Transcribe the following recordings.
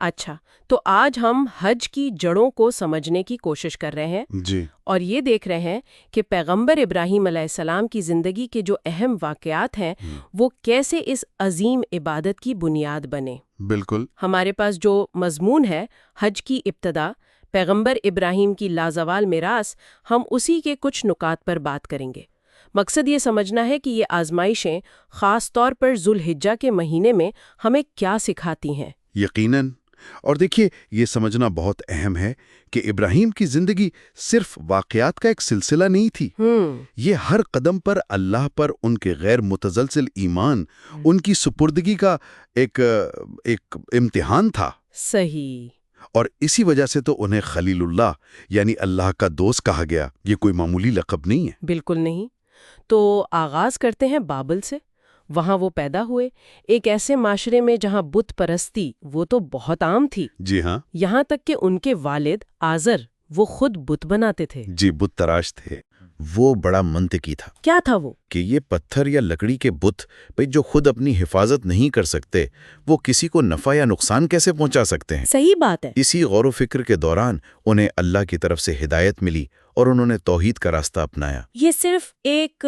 اچھا، تو آج ہم حج کی جڑوں کو سمجھنے کی کوشش کر رہے ہیں جی اور یہ دیکھ رہے ہیں کہ پیغمبر ابراہیم علیہ السلام کی زندگی کے جو اہم واقعات ہیں وہ کیسے اس عظیم عبادت کی بنیاد بنے۔ بالکل۔ ہمارے پاس جو مضمون ہے حج کی ابتدا، پیغمبر ابراہیم کی لازوال میراث، ہم اسی کے کچھ نکات پر بات کریں گے۔ مقصد یہ سمجھنا ہے کہ یہ آزمائشیں خاص طور پر ذوالحجہ کے مہینے میں ہمیں کیا سکھاتی ہیں۔ یقیناً۔ اور دیکھیے، یہ سمجھنا بہت اہم ہے کہ ابراہیم کی زندگی صرف واقعات کا ایک سلسلہ نہیں تھی۔ یہ ہر قدم پر اللہ پر ان کے غیر متزلزل ایمان، ان کی سپردگی کا ایک امتحان تھا۔ صحیح۔ اور اسی وجہ سے تو انہیں خلیل اللہ یعنی اللہ کا دوست کہا گیا۔ یہ کوئی معمولی لقب نہیں ہے۔ بالکل نہیں۔ تو آغاز کرتے ہیں بابل سے۔ وہاں وہ پیدا ہوئے، ایک ایسے معاشرے میں جہاں بت پرستی وہ تو بہت عام تھی۔ جی ہاں۔ یہاں تک کہ ان کے والد آزر وہ خود بت بناتے تھے۔ جی، بت تراش تھے۔ وہ بڑا منطقی تھا۔ کیا تھا وہ؟ کہ یہ پتھر یا لکڑی کے بت جو خود اپنی حفاظت نہیں کر سکتے، وہ کسی کو نفع یا نقصان کیسے پہنچا سکتے ہیں؟ صحیح بات ہے۔ اسی غور و فکر کے دوران انہیں اللہ کی طرف سے ہدایت ملی اور انہوں نے توحید کا راستہ اپنایا۔ یہ صرف ایک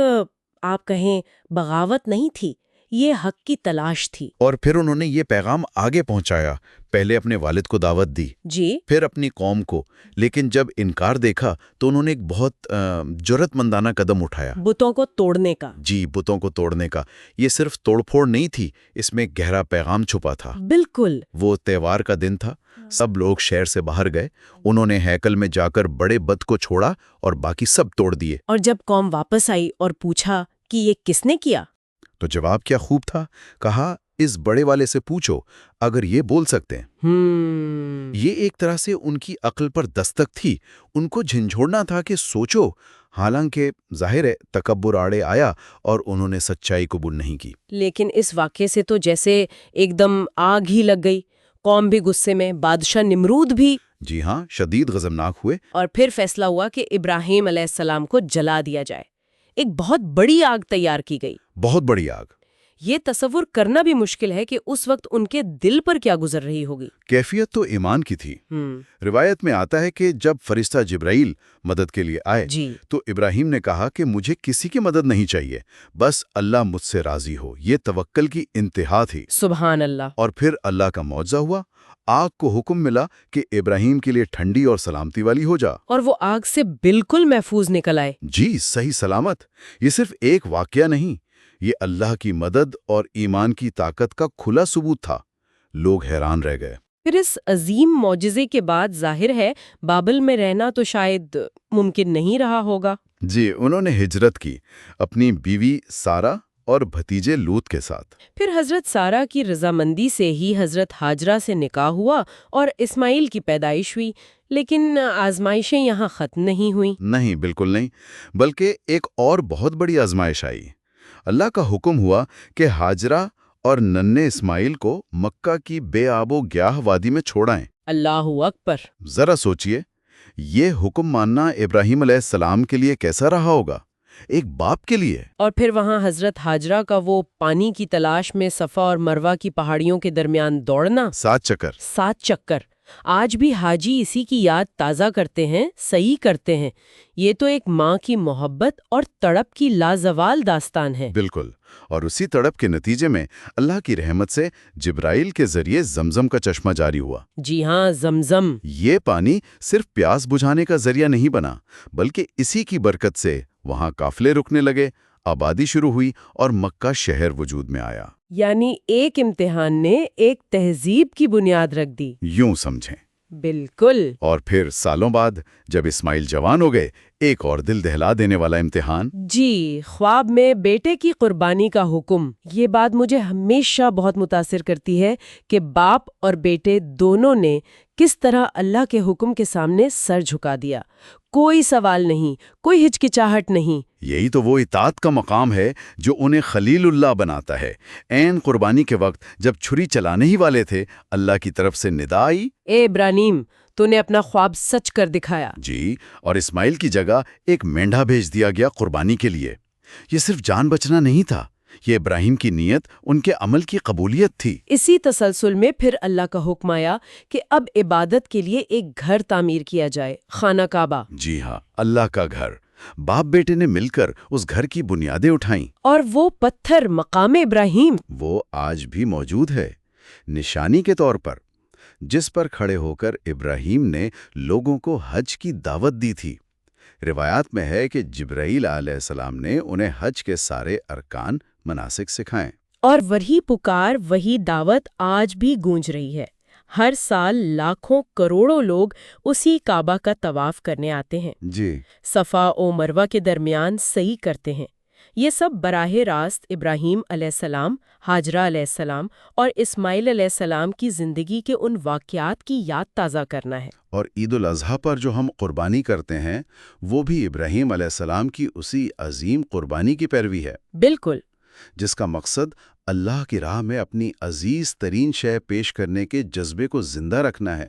آپ کہیں بغاوت نہیں تھی، یہ حق کی تلاش تھی۔ اور پھر انہوں نے یہ پیغام آگے پہنچایا۔ پہلے اپنے والد کو دعوت دی، جی، پھر اپنی قوم کو، لیکن جب انکار دیکھا تو انہوں نے ایک بہت جرأت مندانہ قدم اٹھایا۔ بتوں کو توڑنے کا۔ جی، بتوں کو توڑنے کا۔ یہ صرف توڑ پھوڑ نہیں تھی، اس میں گہرا پیغام چھپا تھا۔ بالکل۔ وہ تہوار کا دن تھا، سب لوگ شہر سے باہر گئے، انہوں نے ہیکل میں جا کر بڑے بت کو چھوڑا اور باقی سب توڑ دیے۔ اور جب قوم واپس آئی اور پوچھا کہ یہ کس نے کیا، تو جواب کیا خوب تھا، کہا اس بڑے والے سے پوچھو اگر یہ بول سکتے ہیں۔ یہ ایک طرح سے ان کی عقل پر دستک تھی، ان کو جھنجھوڑنا تھا کہ سوچو۔ حالانکہ ظاہر ہے تکبر آڑے آیا اور انہوں نے سچائی قبول نہیں کی۔ لیکن اس واقعے سے تو جیسے ایک دم آگ ہی لگ گئی، قوم بھی غصے میں، بادشاہ نمرود بھی۔ جی ہاں، شدید غضبناک ہوئے۔ اور پھر فیصلہ ہوا کہ ابراہیم علیہ السلام کو جلا دیا جائے۔ ایک بہت بڑی آگ تیار کی گئی۔ بہت بڑی آگ۔ یہ تصور کرنا بھی مشکل ہے کہ اس وقت ان کے دل پر کیا گزر رہی ہوگی۔ کیفیت تو ایمان کی تھی۔ روایت میں آتا ہے کہ جب فرشتہ جبرائیل مدد کے لیے آئے تو ابراہیم نے کہا کہ مجھے کسی کی مدد نہیں چاہیے، بس اللہ مجھ سے راضی ہو۔ یہ توکل کی انتہا تھی۔ سبحان اللہ۔ اور پھر اللہ کا معجزہ ہوا، آگ کو حکم ملا کہ ابراہیم کے لیے ٹھنڈی اور سلامتی والی ہو جا، اور وہ آگ سے بالکل محفوظ نکل آئے۔ جی، صحیح سلامت۔ یہ صرف ایک واقعہ نہیں، یہ اللہ کی مدد اور ایمان کی طاقت کا کھلا ثبوت تھا۔ لوگ حیران رہ گئے۔ پھر اس عظیم معجزے کے بعد ظاہر ہے بابل میں رہنا تو شاید ممکن نہیں رہا ہوگا۔ جی، انہوں نے ہجرت کی اپنی بیوی سارہ اور بھتیجے لوط کے ساتھ۔ پھر حضرت سارہ کی رضامندی سے ہی حضرت ہاجرہ سے نکاح ہوا اور اسماعیل کی پیدائش ہوئی۔ لیکن آزمائشیں یہاں ختم نہیں ہوئیں۔ نہیں، بالکل نہیں، بلکہ ایک اور بہت بڑی آزمائش آئی۔ اللہ کا حکم ہوا کہ ہاجرہ اور ننھے اسماعیل کو مکہ کی بے آب و گیاہ وادی میں چھوڑائیں۔ اللہ اکبر۔ ذرا سوچئے، یہ حکم ماننا ابراہیم علیہ السلام کے لیے کیسا رہا ہوگا، ایک باپ کے لیے۔ اور پھر وہاں حضرت ہاجرہ کا وہ پانی کی تلاش میں صفا اور مروہ کی پہاڑیوں کے درمیان دوڑنا، 7 چکر۔ 7 چکر۔ آج بھی حاجی اسی کی یاد تازہ کرتے ہیں، صحیح کرتے ہیں۔ یہ تو ایک ماں کی محبت اور تڑپ کی لازوال داستان ہے۔ بالکل۔ اور اسی تڑپ کے نتیجے میں اللہ کی رحمت سے جبرائیل کے ذریعے زمزم کا چشمہ جاری ہوا۔ جی ہاں، زمزم۔ یہ پانی صرف پیاس بجھانے کا ذریعہ نہیں بنا، بلکہ اسی کی برکت سے وہاں قافلے رکنے لگے، آبادی شروع ہوئی اور مکہ شہر وجود میں آیا۔ یعنی ایک امتحان نے ایک تہذیب کی بنیاد رکھ دی۔ یوں سمجھیں۔ بالکل۔ اور پھر سالوں بعد جب اسماعیل جوان ہو گئے، ایک اور دل دہلا دینے والا امتحان۔ جی، خواب میں بیٹے کی قربانی کا حکم۔ یہ بات مجھے ہمیشہ بہت متاثر کرتی ہے کہ باپ اور بیٹے دونوں نے کس طرح اللہ کے حکم کے سامنے سر جھکا دیا۔ کوئی سوال نہیں، کوئی ہچکچاہٹ نہیں۔ یہی تو وہ اطاعت کا مقام ہے جو انہیں خلیل اللہ بناتا ہے۔ عین قربانی کے وقت جب چھری چلانے ہی والے تھے، اللہ کی طرف سے ندا آئی، اے ابراہیم، تو نے اپنا خواب سچ کر دکھایا۔ جی، اور اسماعیل کی جگہ ایک مینڈھا بھیج دیا گیا قربانی کے لیے۔ یہ صرف جان بچنا نہیں تھا، یہ ابراہیم کی نیت ان کے عمل کی قبولیت تھی۔ اسی تسلسل میں پھر اللہ کا حکم آیا کہ اب عبادت کے لیے ایک گھر تعمیر کیا جائے، خانہ کعبہ۔ جی ہاں، اللہ کا گھر۔ باپ بیٹے نے مل کر اس گھر کی بنیادیں اٹھائیں۔ اور وہ پتھر مقام ابراہیم، وہ آج بھی موجود ہے، نشانی کے طور پر، جس پر کھڑے ہو کر ابراہیم نے لوگوں کو حج کی دعوت دی تھی۔ روایات میں ہے کہ جبرائیل علیہ السلام نے انہیں حج کے سارے ارکان مناسک سکھائیں۔ اور وہی پکار، وہی دعوت آج بھی گونج رہی ہے۔ ہر سال لاکھوں کروڑوں لوگ اسی کعبہ کا طواف کرنے آتے ہیں، جی، صفا و مروہ کے درمیان سعی کرتے ہیں۔ یہ سب براہ راست ابراہیم علیہ السلام، ہاجرہ علیہ السلام اور اسماعیل علیہ السلام کی زندگی کے ان واقعات کی یاد تازہ کرنا ہے۔ اور عید الاضحیٰ پر جو ہم قربانی کرتے ہیں وہ بھی ابراہیم علیہ السلام کی اسی عظیم قربانی کی پیروی ہے، بالکل، جس کا مقصد اللہ کی راہ میں اپنی عزیز ترین شے پیش کرنے کے جذبے کو زندہ رکھنا ہے،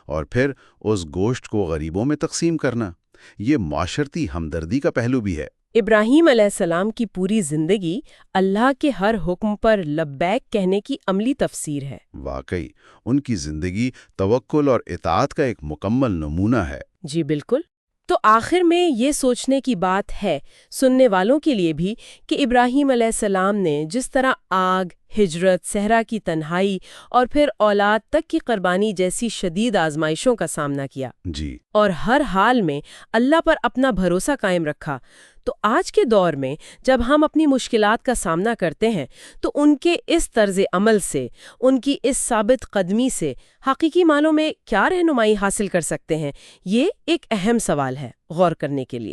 اور پھر اس گوشت کو غریبوں میں تقسیم کرنا۔ یہ معاشرتی ہمدردی کا پہلو بھی ہے۔ ابراہیم علیہ السلام کی پوری زندگی اللہ کے ہر حکم پر لبیک کہنے کی عملی تفسیر ہے۔ واقعی ان کی زندگی توکل اور اطاعت کا ایک مکمل نمونہ ہے۔ جی بالکل۔ تو آخر میں یہ سوچنے کی بات ہے سننے والوں کے لیے بھی کہ ابراہیم علیہ السلام نے جس طرح آگ، ہجرت، صحرا کی تنہائی اور پھر اولاد تک کی قربانی جیسی شدید آزمائشوں کا سامنا کیا، جی، اور ہر حال میں اللہ پر اپنا بھروسہ قائم رکھا، تو آج کے دور میں جب ہم اپنی مشکلات کا سامنا کرتے ہیں تو ان کے اس طرز عمل سے، ان کی اس ثابت قدمی سے حقیقی معنوں میں کیا رہنمائی حاصل کر سکتے ہیں، یہ ایک اہم سوال ہے غور کرنے کے لیے۔